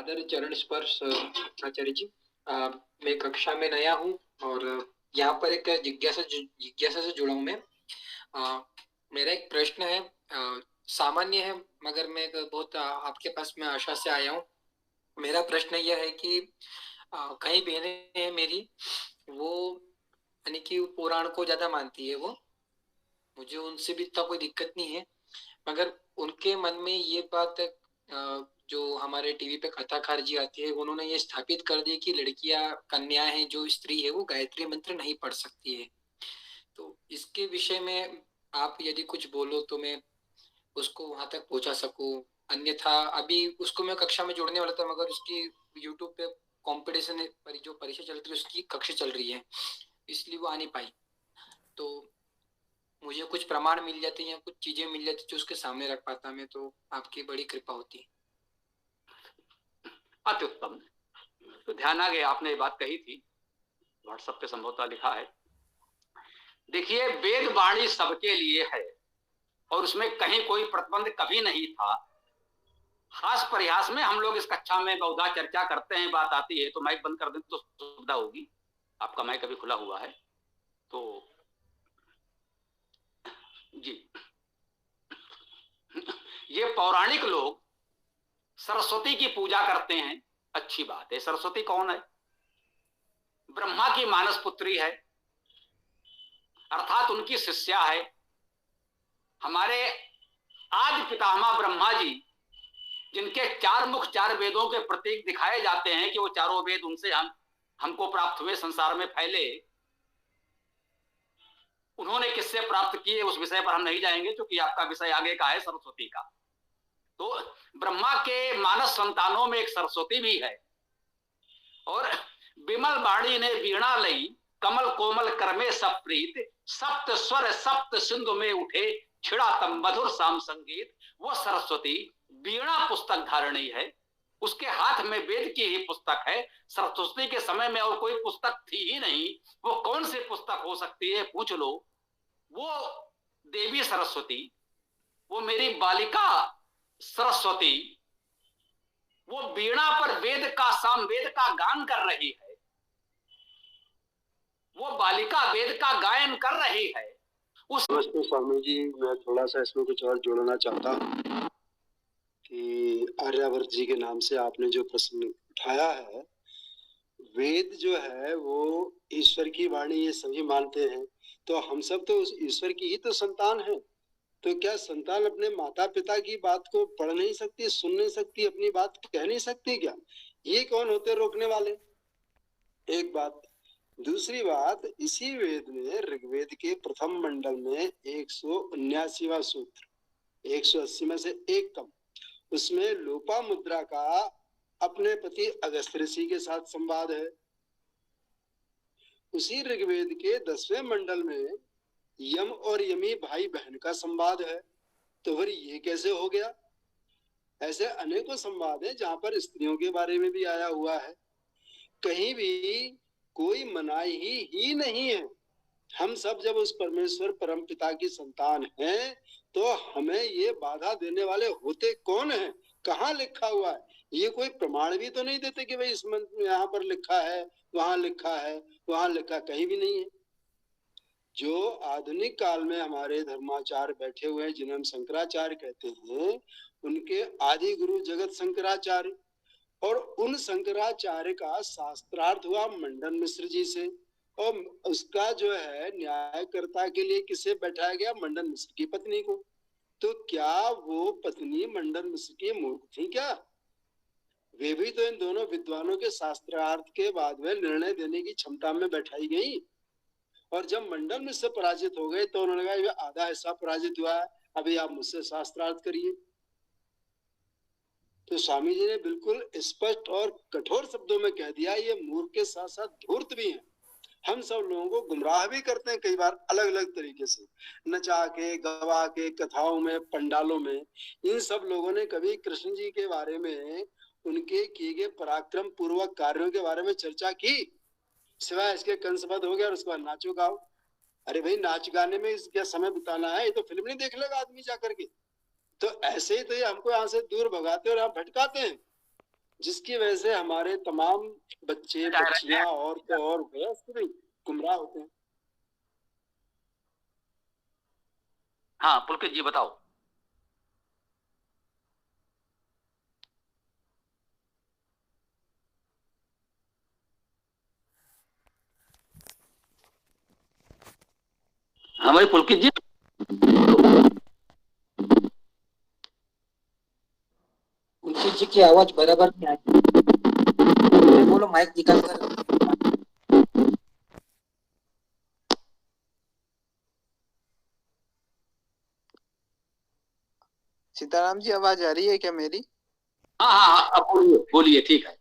आदर चरण स्पर्श आचार्य जी। मैं कक्षा में नया हूँ और यहाँ पर एक जिज्ञासा से जुड़ा हूँ मैं। मेरा एक प्रश्न है, सामान्य है, मगर मैं एक बहुत आपके पास में आशा से आया हूँ। मेरा प्रश्न यह है कि कई बहनें हैं मेरी, वो यानी कि पुराण को ज्यादा मानती है। वो मुझे उनसे भी इतना कोई दिक्कत नहीं है, मगर उनके मन में ये बात जो हमारे टीवी पे कथाकार जी आती है, उन्होंने ये स्थापित कर दी कि लड़कियां, कन्या है, जो स्त्री है वो गायत्री मंत्र नहीं पढ़ सकती है। तो इसके विषय में आप यदि कुछ बोलो तो मैं उसको वहां तक पहुंचा सकूं। अन्यथा अभी उसको मैं कक्षा में जोड़ने वाला था, मगर उसकी यूट्यूब पे कंपटीशन जो परीक्षा चल रही है उसकी कक्षा चल रही है, इसलिए वो आ नहीं पाई। तो मुझे कुछ प्रमाण मिल जाते या कुछ चीजें मिल जाती जो उसके सामने रख पाता मैं, तो आपकी बड़ी कृपा होती। अति उत्तम। तो ध्यान आ गया, आपने ये बात कही थी, व्हाट्सएप पे संभवतः लिखा है। देखिए, वेद वाणी सबके लिए है और उसमें कहीं कोई प्रतिबंध कभी नहीं था। हास प्रयास में हम लोग इस कक्षा में बहुधा चर्चा करते हैं, बात आती है तो माइक बंद कर दें तो सुविधा होगी। आपका माइक अभी खुला हुआ है तो जी। ये पौराणिक लोग सरस्वती की पूजा करते हैं, अच्छी बात है। सरस्वती कौन है? ब्रह्मा की मानस पुत्री है, अर्थात उनकी शिष्या है। हमारे आदि पितामह ब्रह्मा जी, जिनके चार मुख चार वेदों के प्रतीक दिखाए जाते हैं कि वो चारों वेद उनसे हमको प्राप्त हुए, संसार में फैले, उन्होंने किससे प्राप्त किए उस विषय पर हम नहीं जाएंगे क्योंकि आपका विषय आगे का है, सरस्वती का। तो ब्रह्मा के मानस संतानों में एक सरस्वती भी है। और विमल बाणी ने वीणा लई, कमल कोमल करमे सब प्रीत, सप्त स्वर सप्त सिंधु में उठे, छिड़ा तम मधुर साम संगीत। वो सरस्वती वीणा पुस्तक धारणी है, उसके हाथ में वेद की ही पुस्तक है। सरस्वती के समय में और कोई पुस्तक थी ही नहीं, वो कौन सी पुस्तक हो सकती है पूछ लो। वो देवी सरस्वती, वो मेरी बालिका सरस्वती, वो वीणा पर वेद का साम वेद का गान कर रही है। वो बालिका वेद का गायन कर रही है। नमस्ते स्वामी जी, मैं थोड़ा सा इसमें कुछ और जोड़ना चाहता हूँ कि आर्यावर्त जी के नाम से आपने जो प्रश्न उठाया है, वेद जो है वो ईश्वर की वाणी, ये सभी मानते हैं। तो हम सब तो उस ईश्वर की ही तो संतान है। तो क्या संतान अपने माता पिता की बात को पढ़ नहीं सकती, सुन नहीं सकती, अपनी बात कह नहीं सकती क्या? ये कौन होते रोकने वाले? एक बात। दूसरी बात, इसी वेद में ऋग्वेद के प्रथम मंडल में 179वां सूत्र, 180 में से एक कम, उसमें लोपा मुद्रा का अपने पति अगस्त्य ऋषि के साथ संवाद है। उसी ऋग्वेद के 10वें मंडल में यम और यमी भाई बहन का संवाद है। तो फिर ये कैसे हो गया? ऐसे अनेकों संवाद है जहां पर स्त्रियों के बारे में भी आया हुआ है। कहीं भी कोई मनाही ही नहीं है। हम सब जब उस परमेश्वर परम पिता की संतान हैं, तो हमें ये बाधा देने वाले होते कौन हैं? कहाँ लिखा हुआ है? ये कोई प्रमाण भी तो नहीं देते कि भाई इस मंत्र में यहाँ पर लिखा है, वहां लिखा है, वहां लिखा, कहीं भी नहीं है। जो आधुनिक काल में हमारे धर्माचार्य बैठे हुए हैं, जिन्हें हम शंकराचार्य कहते हैं, उनके आदि गुरु जगत शंकराचार्य, और उन शंकराचार्य का शास्त्रार्थ हुआ मंडन मिश्र जी से, और उसका जो है न्यायकर्ता के लिए किसे बैठाया गया? मंडन मिश्र की पत्नी को। तो क्या वो पत्नी मंडन मिश्र की मूर्ख थी क्या? वे भी तो इन दोनों विद्वानों के शास्त्रार्थ के बाद में निर्णय देने की क्षमता में बैठाई गई। और जब मंडन मिश्र पराजित हो गए तो उन्होंने कहा आधा हिस्सा पराजित हुआ है, अभी आप मुझसे शास्त्रार्थ करिए। तो स्वामी जी ने बिल्कुल स्पष्ट और कठोर शब्दों में कह दिया, ये मूर्ख के साथ साथ धूर्त भी हैं। हम सब लोगों को गुमराह भी करते हैं कई बार अलग अलग तरीके से, नचा के, गवा के, कथाओं में, पंडालों में। इन सब लोगों ने कभी कृष्ण जी के बारे में, उनके किए गए पराक्रम पूर्वक कार्यों के बारे में चर्चा की? सिवाय इसके कंसबद्ध हो गया और उसके बाद नाचो गाओ। अरे भाई, नाच गाने में क्या समय बिताना है? ये तो फिल्म नहीं देख लेगा आदमी जाकर के। तो ऐसे ही तो ये हमको यहाँ से दूर भगाते और यहाँ भटकाते हैं। जिसकी वजह से हमारे तमाम बच्चे, बच्चियां, औरतें और वयस्क गुमराह होते हैं। हाँ पुलकित जी बताओ। हाँ भाई पुलकित जी। पुलकित जी की आवाज बराबर नहीं आई, बोलो माइक निकाल कर। सीताराम जी आवाज आ रही है क्या मेरी? हाँ हाँ हाँ, अब बोलिए बोलिए, ठीक है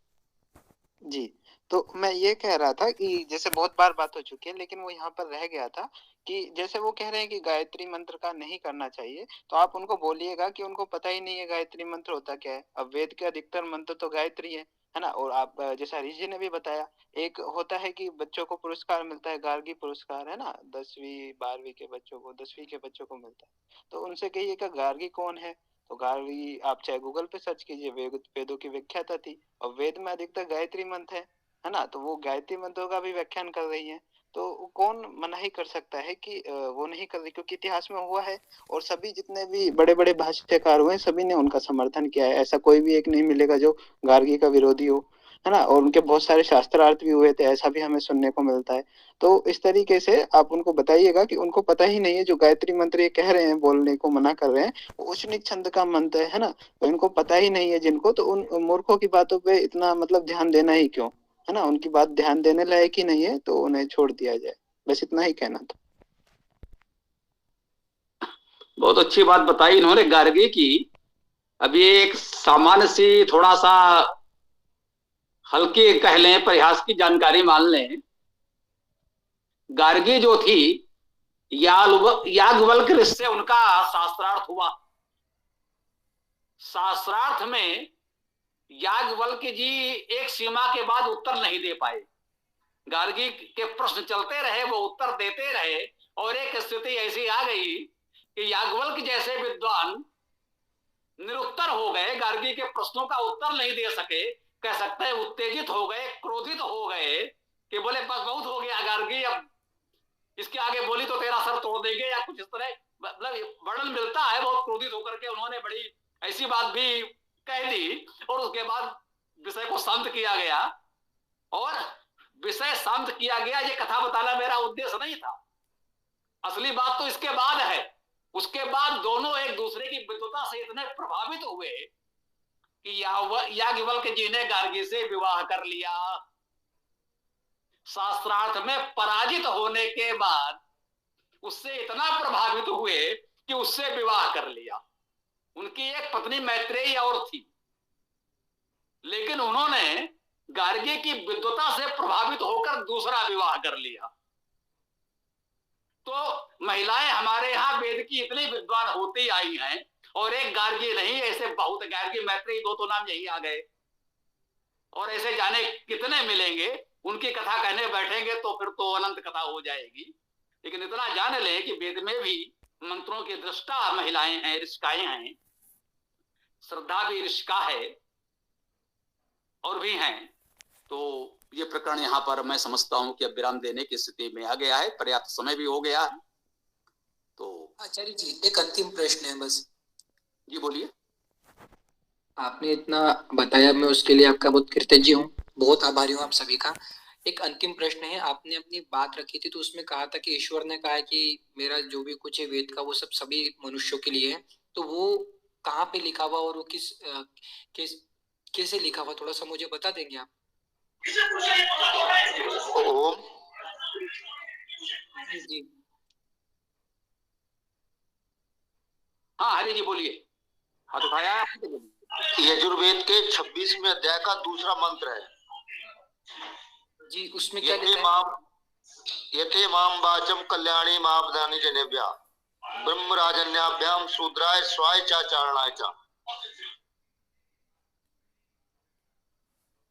जी। तो मैं ये कह रहा था कि जैसे बहुत बार बात हो चुकी है, लेकिन वो यहाँ पर रह गया था कि जैसे वो कह रहे हैं कि गायत्री मंत्र का नहीं करना चाहिए, तो आप उनको बोलिएगा कि उनको पता ही नहीं है गायत्री मंत्र होता क्या है। अब वेद के अधिकतर मंत्र तो गायत्री है ना। और आप जैसा हरीश जी ने भी बताया, एक होता है कि बच्चों को पुरस्कार मिलता है, गार्गी पुरस्कार, है ना, 10वीं 12वीं के बच्चों को, 10वीं के बच्चों को मिलता है। तो उनसे कहिएगा गार्गी कौन है, तो गार्गी आप चाहे गूगल पे सर्च कीजिए, वेदों की व्याख्याता थी, और वेद में अधिकतर गायत्री मंत्र है ना। तो वो गायत्री मंत्रों का भी व्याख्यान कर रही है। तो कौन मना ही कर सकता है कि वो नहीं कर रही, क्योंकि इतिहास में हुआ है। और सभी जितने भी बड़े बड़े भाष्यकार हुए सभी ने उनका समर्थन किया है। ऐसा कोई भी एक नहीं मिलेगा जो गार्गी का विरोधी हो, है ना। और उनके बहुत सारे शास्त्रार्थ भी हुए थे, ऐसा भी हमें सुनने को मिलता है। तो इस तरीके से आप उनको बताइएगा कि उनको पता ही नहीं है, जो गायत्री मंत्र ये कह रहे हैं, बोलने को मना कर रहे हैं, वो उच्च नीच छंद का मंत्र है ना। तो इनको पता ही नहीं है जिनको, तो उन मूर्खों की बातों पे इतना मतलब ध्यान देना ही क्यों, है ना। उनकी बात ध्यान देने लायक ही नहीं है, तो उन्हें छोड़ दिया जाए। बस इतना ही कहना था। बहुत अच्छी बात बताई इन्होंने गार्गी की। अब ये एक सामान्य सी थोड़ा सा हल्के कह लें परिहास की जानकारी मान लें। गार्गी जो थी याज्ञवल्क ऋषि से उनका शास्त्रार्थ हुआ। शास्त्रार्थ में याज्ञवल्क जी एक सीमा के बाद उत्तर नहीं दे पाए। गार्गी के प्रश्न चलते रहे, वो उत्तर देते रहे, और एक स्थिति ऐसी आ गई कि याज्ञवल्क जैसे विद्वान निरुत्तर हो गए, गार्गी के प्रश्नों का उत्तर नहीं दे सके, कह सकते हैं उत्तेजित हो गए, क्रोधित हो गए कि बोले बस बहुत हो गया गार्गी, अब इसके आगे बोली तो तेरा सर तोड़ देंगे, या कुछ इस तरह मतलब वर्णन मिलता है। बहुत क्रोधित होकर के उन्होंने बड़ी ऐसी बात भी कह दी, और उसके बाद विषय को शांत किया गया। और विषय शांत किया गया, ये कथा बताना मेरा उद्देश्य नहीं था। असली बात तो इसके बाद है। उसके बाद दोनों एक दूसरे की विद्वता से इतने प्रभावित हुए कि याज्ञवल्क जी ने गार्गी से विवाह कर लिया। शास्त्रार्थ में पराजित होने के बाद उससे इतना प्रभावित हुए कि उससे विवाह कर लिया। उनकी एक पत्नी मैत्रेयी और थी, लेकिन उन्होंने गार्गी की विद्वता से प्रभावित होकर दूसरा विवाह कर लिया। तो महिलाएं हमारे यहाँ वेद की इतनी विद्वान होती आई हैं, और एक गार्गी नहीं, ऐसे बहुत गार्गी मैत्रेयी दो तो नाम यही आ गए, और ऐसे जाने कितने मिलेंगे। उनकी कथा कहने बैठेंगे तो फिर तो अनंत कथा हो जाएगी। लेकिन इतना जान लें कि वेद में भी मंत्रों की दृष्टा महिलाएं हैं, ऋषिकाएं हैं, श्रद्धा भी ऋषिका है, और भी हैं। तो ये प्रकरण यहाँ पर मैं समझता हूँ कि अब विराम देने की स्थिति में आ गया है, पर्याप्त समय भी हो गया है। तो आचार्य जी एक अंतिम प्रश्न है बस। जी बोलिए। आपने इतना बताया, मैं उसके लिए आपका बहुत कृतज्ञ हूँ, बहुत आभारी हूँ आप सभी का। एक अंतिम प्रश्न है, आपने अपनी बात रखी थी तो उसमें कहा था कि ईश्वर ने कहा है कि मेरा जो भी कुछ है वेद का वो सब सभी मनुष्यों के लिए है। तो वो कहाँ पे लिखा हुआ और वो कैसे लिखा हुआ, थोड़ा सा मुझे बता देंगे आप? जी हाँ हरि जी बोलिए। हाथ उठाया। यजुर्वेद के 26वें अध्याय का दूसरा मंत्र है जी, उसमें क्या लिखा है? यथे माम वाचम कल्याणी महावधानी जनेभ्या ब्रह्म राजन्याभ्याम शूद्राय स्वाय चा चारणाय चा।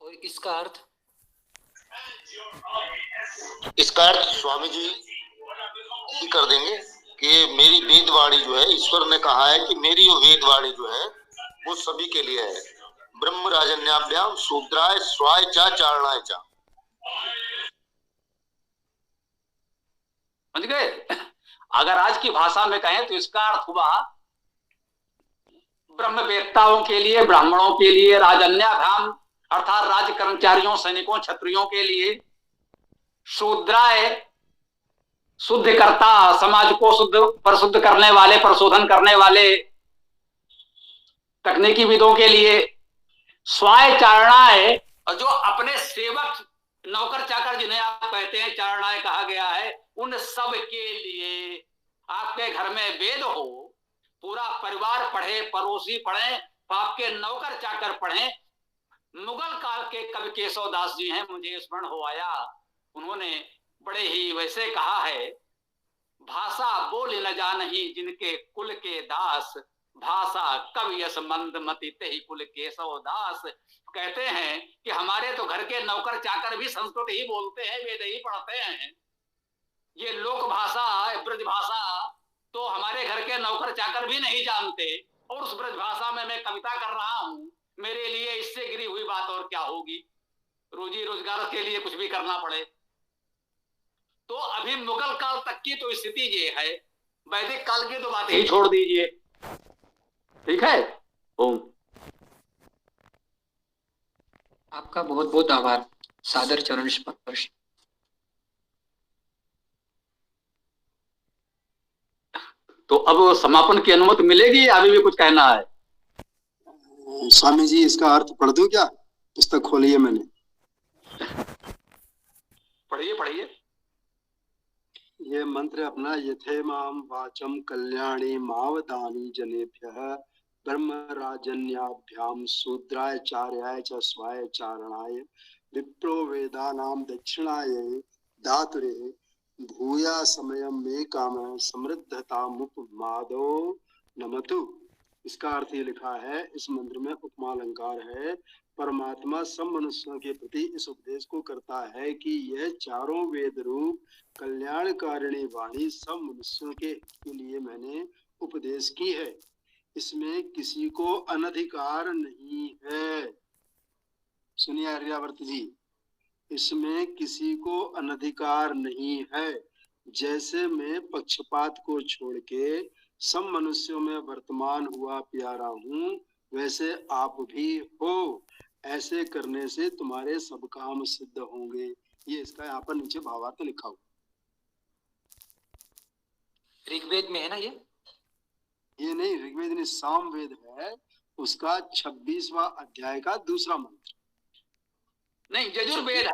और इसका अर्थ? इसका अर्थ स्वामी जी ही कर देंगे कि मेरी वेदवाणी जो है, ईश्वर ने कहा है कि मेरी जो वेदवाणी जो है वो सभी के लिए है। ब्रह्मराजन्याभ्याम शूद्राय स्वाय च चारणाय च। समझ गए? अगर आज की भाषा में कहें तो इसका अर्थ हुआ ब्रह्मवेत्ताओं के लिए, ब्राह्मणों के लिए, राजन्याभ्याम अर्थात राज कर्मचारियों, सैनिकों, क्षत्रियों के लिए, शूद्राय शुद्ध करता, समाज को शुद्ध परिशुद्ध करने वाले, परिशोधन करने वाले तकनीकी विदों के लिए, स्वाय चारणाय और जो अपने सेवक नौकर चाकर जिन्हें आप कहते हैं चारणाय कहा गया है, उन सब के लिए। आपके घर में वेद हो, पूरा परिवार पढ़े, पड़ोसी पढ़े, आपके नौकर चाकर पढ़े। मुगल काल के कवि केशव दास जी हैं, मुझे स्मरण हो आया, उन्होंने बड़े ही वैसे कहा है, भाषा बोल न जानहि जिनके कुल के दास, भाषा कवि यस मंद मति तेहि कुल केशव दास। कहते हैं कि हमारे तो घर के नौकर चाकर भी संस्कृत ही बोलते हैं, वेद ही पढ़ते हैं। ये लोक भाषा, ब्रज भाषा तो हमारे घर के नौकर चाकर भी नहीं जानते, और उस ब्रज भाषा में मैं कविता कर रहा हूं। मेरे लिए इससे गिरी हुई बात और क्या होगी? रोजी रोजगार के लिए कुछ भी करना पड़े। तो अभी मुगल काल तक की तो स्थिति ये है, वैदिक काल की तो बात ही छोड़ दीजिए। ठीक है? ओम। आपका बहुत बहुत आभार, सादर चरण स्पर्श। तो अब समापन की अनुमति मिलेगी, अभी भी कुछ कहना है? स्वामी जी, इसका अर्थ पढ़ दूं क्या? पुस्तक खोली है मैंने। पढ़िए पढ़िए। ये मंत्र अपना, यथे माम वाचम कल्याणी मावदानी जनेभ्यः ब्रह्मराजन्याभ्याम शूद्राय चार्याय च स्वाय चारणाय विप्रो वेदानाम दक्षिणाय दातुरे भूया समयम मे काम समृद्धता मुपमादो नमतु। इसका अर्थ ये लिखा है, इस मंत्र में उपमा अलंकार है। परमात्मा सब मनुष्यों के प्रति इस उपदेश को करता है कि यह चारों वेद रूप कल्याणकारिणी वाणी सब मनुष्यों के लिए मैंने उपदेश की है। इसमें किसी को अनधिकार नहीं है। सुनिए आर्यावर्त जी, इसमें किसी को अनधिकार नहीं है। जैसे मैं पक्षपात को छोड़ के सब मनुष्यों में वर्तमान हुआ प्यारा हूँ, वैसे आप भी हो। ऐसे करने से तुम्हारे सब काम सिद्ध होंगे। ये इसका यहाँ पर नीचे भावार्थ लिखा हुआ। ऋग्वेद में है ना ये नहीं, ऋग्वेद नहीं, सामवेद है, उसका 26वां अध्याय का दूसरा मंत्र। नहीं, यजुर्वेद है।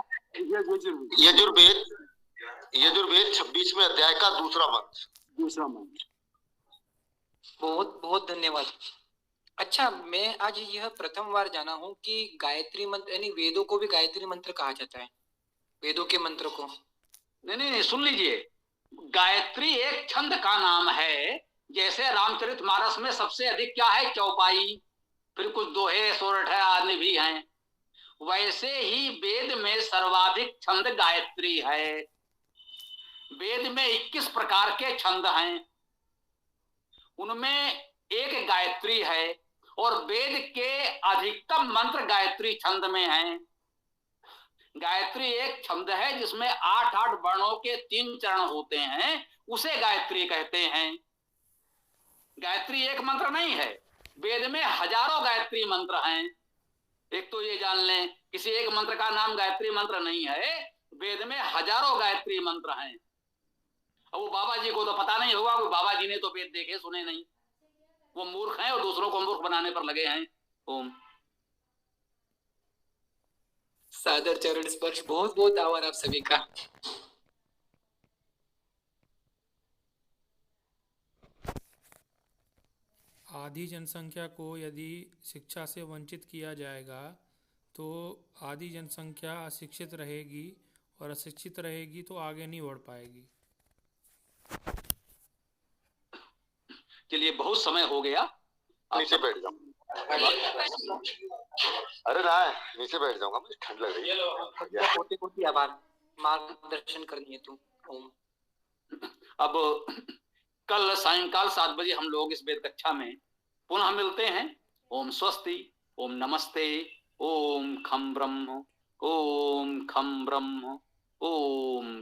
यजुर्वेद 26वें अध्याय का दूसरा मंत्र। बहुत बहुत धन्यवाद। अच्छा, मैं आज यह प्रथम बार जाना हूँ कि गायत्री मंत्र यानी वेदों को भी गायत्री मंत्र कहा जाता है, वेदों के मंत्र को। नहीं, सुन लीजिए, गायत्री एक छंद का नाम है। जैसे रामचरितमानस में सबसे अधिक क्या है? चौपाई, फिर कुछ दोहे, सोरठ आदि भी हैं। वैसे ही वेद में सर्वाधिक छंद गायत्री है। वेद में 21 प्रकार के छंद हैं, उनमें एक गायत्री है, और वेद के अधिकतम मंत्र गायत्री छंद में हैं। गायत्री एक छंद है जिसमें 8-8 वर्णों के 3 चरण होते हैं, उसे गायत्री कहते हैं। गायत्री एक मंत्र नहीं है, वेद में हजारों गायत्री मंत्र हैं। एक तो ये जान लें, किसी एक मंत्र का नाम गायत्री मंत्र नहीं है, वेद में हजारों गायत्री मंत्र हैं। अब वो बाबा जी को तो पता नहीं होगा, वो बाबा जी ने तो वेद देखे सुने नहीं, वो मूर्ख हैं और दूसरों को मूर्ख बनाने पर लगे हैं। ओम। सादर चरण स्पर्श। बहुत बहुत आभार आप सभी का। आधी जनसंख्या को यदि शिक्षा से वंचित किया जाएगा तो आधी जनसंख्या अशिक्षित रहेगी, और अशिक्षित रहेगी तो आगे नहीं बढ़ पाएगी। चलिए, बहुत समय हो गया, नीचे बैठ जाओ। अरे ना, नीचे बैठ जाऊंगा, मुझे ठंड लग रही है। कोटि आभार, मार्गदर्शन करनी तू। ओम। अब कल सायंकाल 7 बजे हम लोग इस वेद कक्षा में पुनः मिलते हैं। ओम स्वस्ति। ओम नमस्ते, ओम खम ब्रह्म, ओम खम ब्रह्म, ओम